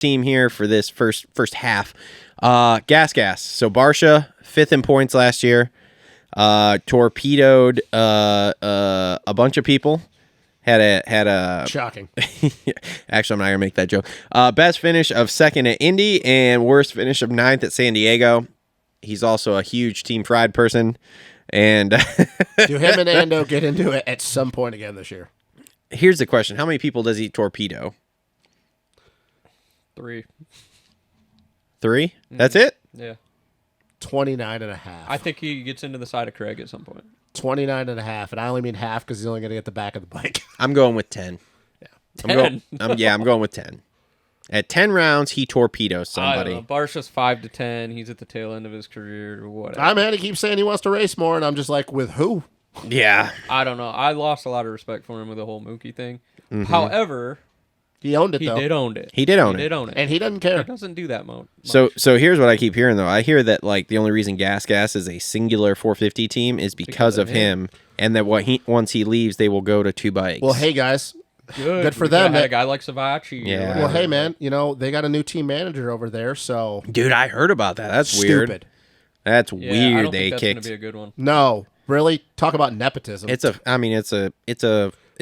team here for this first half. GasGas. So Barsha, 5th in points last year. Torpedoed a bunch of people. Had a shocking. Actually, I'm not gonna make that joke. Best finish of 2nd at Indy and worst finish of 9th at San Diego. He's also a huge Team Fried person. And do him and Ando get into it at some point again this year? Here's the question: how many people does he torpedo? 3. 3? That's it? Yeah. 29.5. I think he gets into the side of Craig at some point. 29.5, and I only mean half because he's only going to get the back of the bike. I'm going with 10. Yeah. 10? I'm going with 10. At 10 rounds, he torpedoes somebody. I don't know. Barsha's 5 to 10. He's at the tail end of his career or whatever. I'm man, he keeps saying he wants to race more, and I'm just like, with who? Yeah. I don't know. I lost a lot of respect for him with the whole Mookie thing. However, he owned it, though. He did own it. He did own it. And he doesn't care. He doesn't do that much. So here's what I keep hearing, though. I hear that like the only reason GasGas is a singular 450 team is because of him, and that once he leaves, they will go to 2 bikes. Well, hey, guys. Good for We them. had a guy like Savachi. Yeah. Well, hey, man, they got a new team manager over there, so... Dude, I heard about that. That's stupid. Weird. That's I weird. don't They think that's kicked. Gonna be a good one. No, really? Talk about nepotism. It's a. For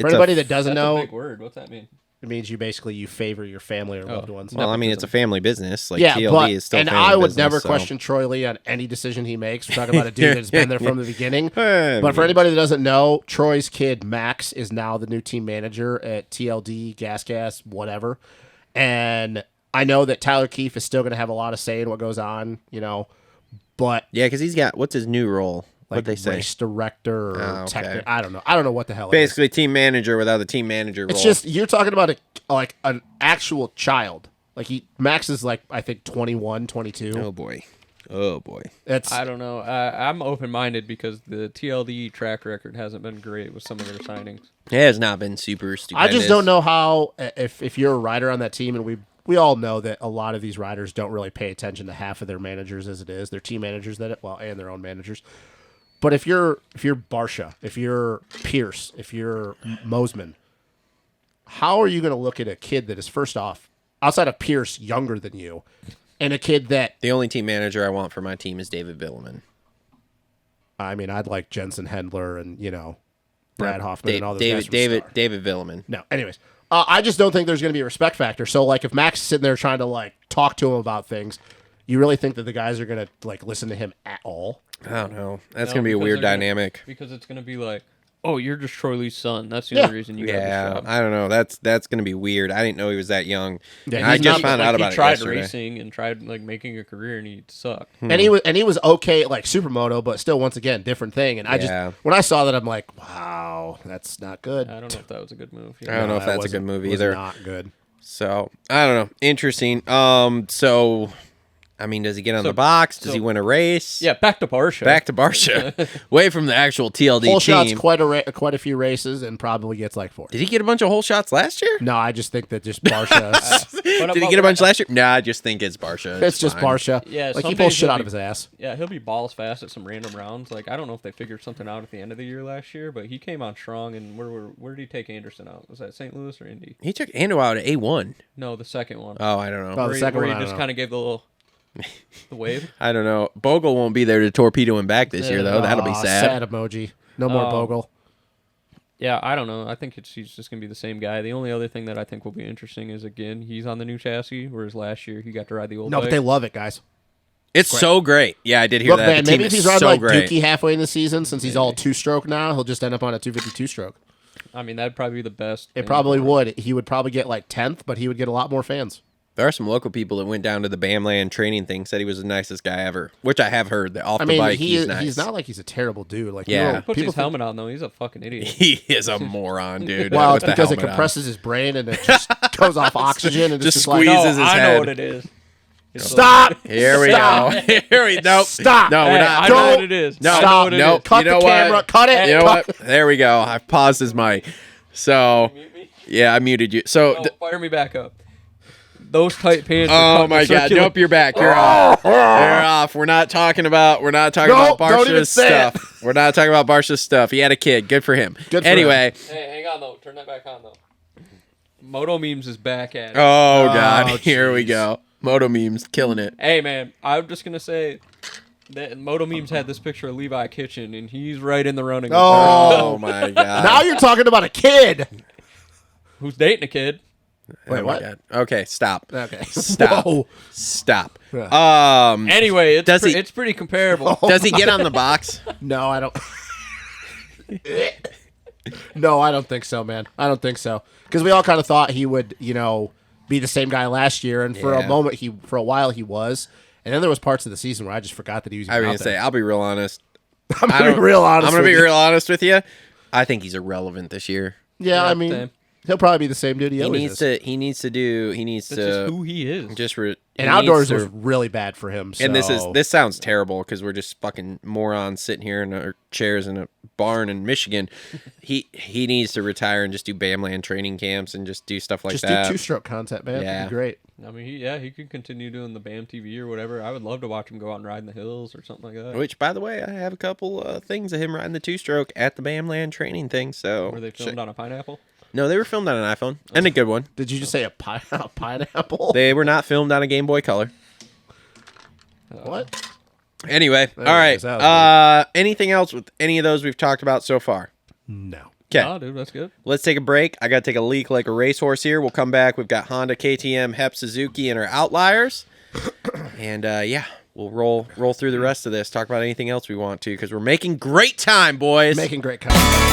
anybody that doesn't That's know, a big word. What's that mean? it means you favor your family or loved ones. Well, I mean, it's a family business. Like Yeah, TLD but is still. and family I would business, never so. question Troy Lee on any decision he makes. We're talking about a dude that's been there from the beginning. But But for anybody that doesn't know, Troy's kid Max is now the new team manager at TLD GasGas, whatever. And I know that Tyler Keefe is still going to have a lot of say in what goes on, But yeah, because he's got what's his new role? like What they say? race director or Oh, okay. I don't know. I don't know what the hell it is. Basically, team manager without the team manager role. It's just you're talking about an actual child. Like Max is like I think 21, 22. Oh boy. It's I don't know. I'm open-minded because the TLD track record hasn't been great with some of their signings. It has not been super stupendous. I just don't know how if you're a rider on that team, and we all know that a lot of these riders don't really pay attention to half of their managers as it is. Their team managers and their own managers. But if you're Barsha, if you're Pierce, if you're Mosman, how are you going to look at a kid that is first off outside of Pierce younger than you, and a kid that The only team manager I want for my team is David Villeman. I mean I'd like Jensen Hendler and Brad Hoffman and all those guys. David Villeman. No, anyways, I just don't think there's going to be a respect factor. So like if Max is sitting there trying to like talk to him about things, you really think that the guys are going to like listen to him at all? I don't know. That's No, going to be a because weird they're gonna- dynamic. Because it's going to be like, oh, you're just Troy Lee's son. That's the only reason you got this Yeah, job. I don't know. That's going to be weird. I didn't know he was that young. Yeah, And I he's just not- found out about he it tried yesterday. racing and tried like making a career, and he sucked. And he was okay at like Supermoto, but still, once again, different thing. And I Yeah. just when I saw that, I'm like, wow, that's not good. I don't know if that was a good move. I don't know if that that's a good move was either. Not good. So I don't know. Interesting. So I mean, does he get on the box? Does he win a race? Yeah, back to Barsha. Back to Barsha. Away from the actual TLD Whole team. shots quite a few races, and probably gets like 4. Did he get a bunch of whole shots last year? No, I just think that just Barsha. Did he get a bunch last year? Nah, I just think it's Barsha. It's just fine. Barsha. Yeah, like some he pulls days shit he'll out be- of his ass. Yeah, he'll be balls fast at some random rounds. Like I don't know if they figured something out at the end of the year last year, but he came on strong. And where did he take Anderson out? Was that St. Louis or Indy? He took Ando out at A1. No, the second one. Oh, I don't know. Oh, the second where one, he I just don't know. kind of gave the wave. I don't know. Bogle won't be there to torpedo him back this year, though. That'll be Aw, sad. Sad emoji. No more Bogle. Yeah, I don't know. I think he's just gonna be the same guy. The only other thing that I think will be interesting is again he's on the new chassis, whereas last year he got to ride the old. No, bike. but they love it, guys. It's so great. Yeah, I did hear Look, that. man, The team maybe if is he's riding so like great. Dookie halfway in the season, since he's all 2-stroke now, he'll just end up on a 250 2-stroke. I mean, that'd probably be the best. It thing probably for him. would. He would probably get like 10th, but he would get a lot more fans. There are some local people that went down to the Bamland training thing, said he was the nicest guy ever, which I have heard that off I the mean, bike he's nice. not like he's a terrible dude. Like Yeah. people, Puts people his helmet on though. He's a fucking idiot. He is a moron, dude. well, with it's the because it helmet on. compresses his brain and it just goes off oxygen and Just it's just like, squeezes No, his I head. know what it is. stop. Here we Stop. go. Here we nope. Stop. No, we're Hey, not. I know Don't- what it is. No, I know Stop. what it Nope. is. Cut You the know what? camera. Cut it. You know Cut- what? There we go. I've paused his mic. So, Mute me? yeah, I muted you. So, No, fire me back up. Those tight pants. oh my God! Nope, you're back. You're off. You're off. We're not talking about. Nope, Barsha's don't even say it. stuff. We're not talking about Barsha's stuff. He had a kid. Good for him. Good for anyway, Hey, hang on though. Turn that back on though. Moto Memes is back at it. Oh, God. Here we jeez. go. Moto Memes killing it. Hey, man, I'm just going to say that Moto Memes had this picture of Levi Kitchen, and he's right in the running. Oh, my God. Now you're talking about a kid. Who's dating a kid? Wait, Oh, my what? God. Okay, stop. Okay. Stop. Whoa. Stop. Anyway, Does he- it's pretty comparable. Does he get on the box? No, I don't. No, I don't think so, man. I don't think so. Because we all kind of thought he would, be the same guy last year, and for a Yeah. moment, for a while, he was. And then there was parts of the season where I just forgot that he was. I was out going to say, there. I'll be real honest. I'm gonna be real honest. I'm going to with be you. real honest with you. I think he's irrelevant this year. Yeah, I Yeah, mean, same. he'll probably be the same dude he He always needs is. to. He needs That's just who he is. And outdoors was really bad for him. So. And this sounds terrible because we're just fucking morons sitting here in our chairs in a barn in Michigan. He needs to retire and just do BAMland training camps and just do stuff like just that. do two-stroke content, man. Yeah. It'd be great. I mean, he could continue doing the BAM TV or whatever. I would love to watch him go out and ride in the hills or something like that. Which, by the way, I have a couple things of him riding the two-stroke at the BAMland training thing. So Were they filmed on a pineapple? No, they were filmed on an iPhone and a good one. Did you just say a pineapple? They were not filmed on a Game Boy Color. What? Anyway, all Anyways, right. that was Anything else with any of those we've talked about so far? No. Okay. Oh, dude, that's good. Let's take a break. I got to take a leak like a racehorse here. We'll come back. We've got Honda, KTM, Hep, Suzuki, and our outliers. And yeah, we'll roll through the rest of this. Talk about anything else we want to because we're making great time, boys. Making great content.